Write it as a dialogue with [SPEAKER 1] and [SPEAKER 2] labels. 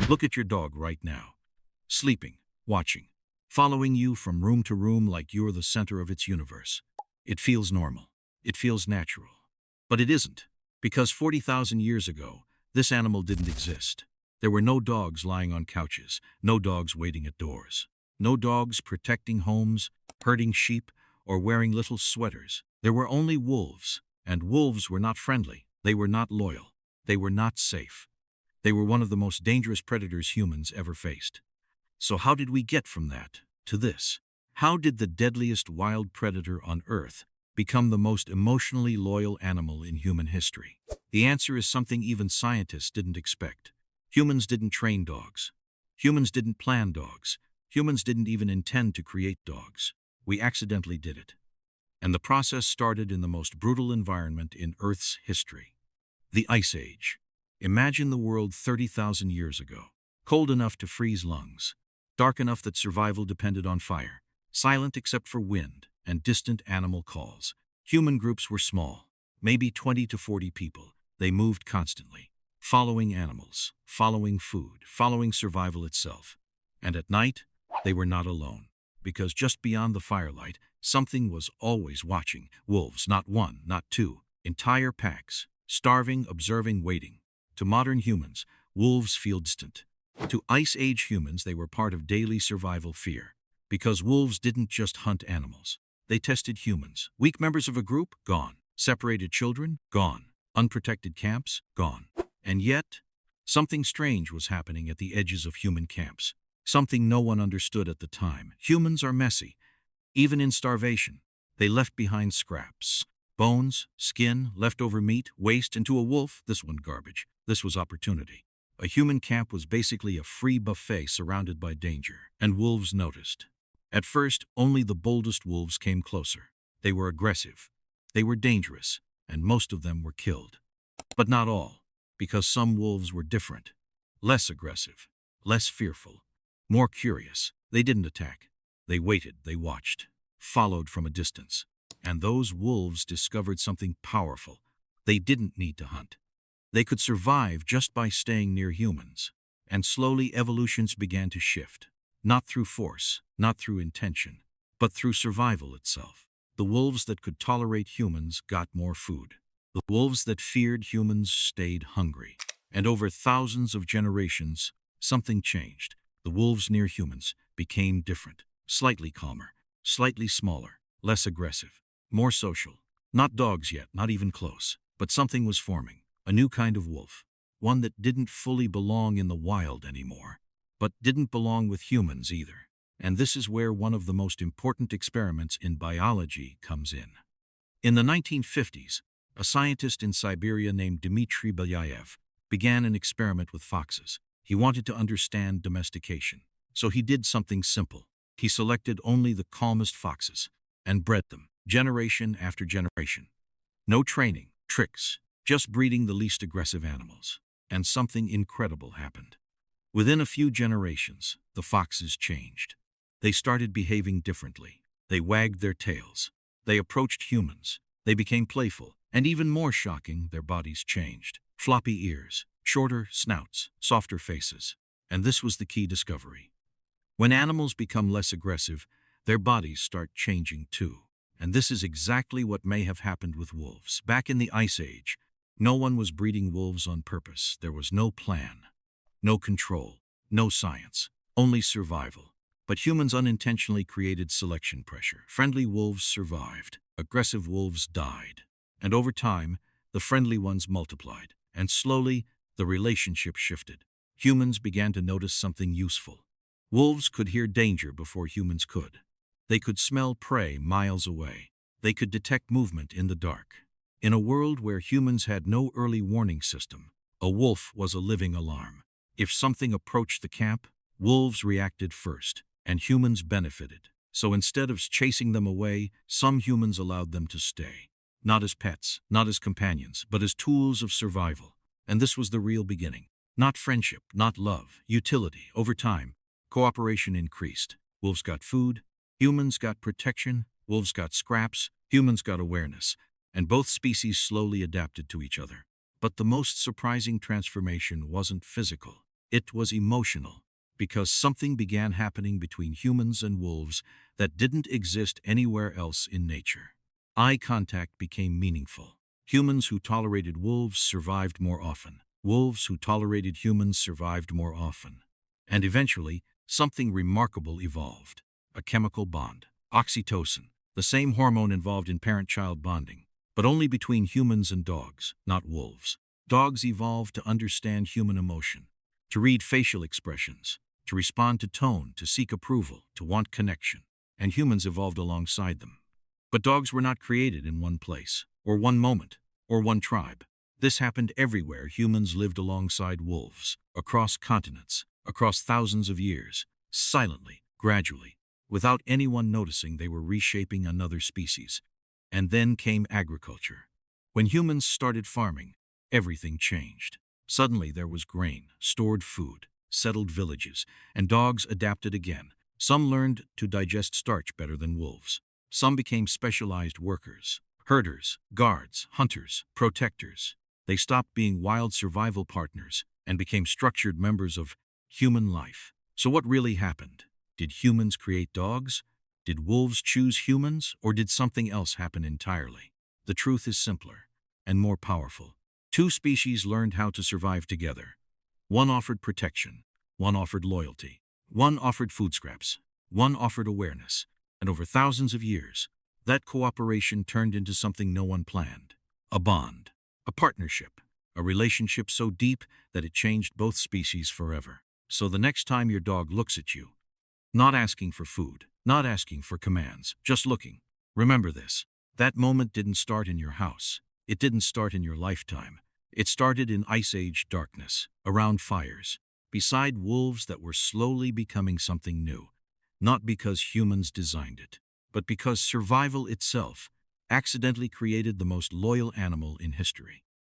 [SPEAKER 1] Look at your dog right now. Sleeping, watching, following you from room to room like you're the center of its universe. It feels normal. It feels natural. But it isn't, because 40,000 years ago, this animal didn't exist. There were no dogs lying on couches, no dogs waiting at doors, no dogs protecting homes, herding sheep, or wearing little sweaters. There were only wolves, and wolves were not friendly. They were not loyal. They were not safe. They were one of the most dangerous predators humans ever faced. So how did we get from that to this? How did the deadliest wild predator on Earth become the most emotionally loyal animal in human history? The answer is something even scientists didn't expect. Humans didn't train dogs. Humans didn't plan dogs. Humans didn't even intend to create dogs. We accidentally did it. And the process started in the most brutal environment in Earth's history. The Ice Age. Imagine the world 30,000 years ago. Cold enough to freeze lungs. Dark enough that survival depended on fire. Silent except for wind and distant animal calls. Human groups were small, maybe 20 to 40 people. They moved constantly, following animals, following food, following survival itself. And at night, they were not alone, because just beyond the firelight, something was always watching. Wolves, not one, not two, entire packs, starving, observing, waiting. To modern humans, wolves feel distant. To Ice Age humans, they were part of daily survival fear. Because wolves didn't just hunt animals. They tested humans. Weak members of a group? Gone. Separated children? Gone. Unprotected camps? Gone. And yet, something strange was happening at the edges of human camps. Something no one understood at the time. Humans are messy. Even in starvation, they left behind scraps. Bones, skin, leftover meat, waste, and to a wolf, this one garbage. This was opportunity. A human camp was basically a free buffet surrounded by danger, and wolves noticed. At first, only the boldest wolves came closer. They were aggressive. They were dangerous, and most of them were killed. But not all, because some wolves were different. Less aggressive, less fearful, more curious. They didn't attack. They waited, they watched, followed from a distance. And those wolves discovered something powerful. They didn't need to hunt. They could survive just by staying near humans. And slowly evolutions began to shift. Not through force, not through intention, but through survival itself. The wolves that could tolerate humans got more food. The wolves that feared humans stayed hungry. And over thousands of generations, something changed. The wolves near humans became different. Slightly calmer, slightly smaller, less aggressive, more social. Not dogs yet, not even close. But something was forming. A new kind of wolf. One that didn't fully belong in the wild anymore, but didn't belong with humans either. And this is where one of the most important experiments in biology comes in. In the 1950s, a scientist in Siberia named Dmitry Belyaev began an experiment with foxes. He wanted to understand domestication. So he did something simple. He selected only the calmest foxes and bred them, generation after generation. No training, tricks, just breeding the least aggressive animals. And something incredible happened. Within a few generations, the foxes changed. They started behaving differently. They wagged their tails. They approached humans. They became playful. And even more shocking, their bodies changed. Floppy ears, shorter snouts, softer faces. And this was the key discovery. When animals become less aggressive, their bodies start changing too. And this is exactly what may have happened with wolves. Back in the Ice Age, no one was breeding wolves on purpose. There was no plan, no control, no science, only survival. But humans unintentionally created selection pressure. Friendly wolves survived. Aggressive wolves died. And over time, the friendly ones multiplied. And slowly, the relationship shifted. Humans began to notice something useful. Wolves could hear danger before humans could. They could smell prey miles away. They could detect movement in the dark. In a world where humans had no early warning system, a wolf was a living alarm. If something approached the camp, wolves reacted first, and humans benefited. So instead of chasing them away, some humans allowed them to stay. Not as pets, not as companions, but as tools of survival. And this was the real beginning. Not friendship, not love, utility. Over time, cooperation increased. Wolves got food, humans got protection, wolves got scraps, humans got awareness. And both species slowly adapted to each other. But the most surprising transformation wasn't physical. It was emotional, because something began happening between humans and wolves that didn't exist anywhere else in nature. Eye contact became meaningful. Humans who tolerated wolves survived more often. Wolves who tolerated humans survived more often. And eventually, something remarkable evolved. A chemical bond. Oxytocin, the same hormone involved in parent-child bonding, but only between humans and dogs, not wolves. Dogs evolved to understand human emotion, to read facial expressions, to respond to tone, to seek approval, to want connection. And humans evolved alongside them. But dogs were not created in one place, or one moment, or one tribe. This happened everywhere humans lived alongside wolves, across continents, across thousands of years, silently, gradually, without anyone noticing they were reshaping another species. And then came agriculture. When humans started farming, everything changed. Suddenly there was grain, stored food, settled villages, and dogs adapted again. Some learned to digest starch better than wolves. Some became specialized workers, herders, guards, hunters, protectors. They stopped being wild survival partners and became structured members of human life. So what really happened? Did humans create dogs? Did wolves choose humans, or did something else happen entirely? The truth is simpler and more powerful. Two species learned how to survive together. One offered protection, one offered loyalty, one offered food scraps, one offered awareness. And over thousands of years, that cooperation turned into something no one planned. A bond, a partnership, a relationship so deep that it changed both species forever. So the next time your dog looks at you, not asking for food, not asking for commands, just looking, remember this. That moment didn't start in your house. It didn't start in your lifetime. It started in Ice Age darkness, around fires, beside wolves that were slowly becoming something new. Not because humans designed it, but because survival itself accidentally created the most loyal animal in history.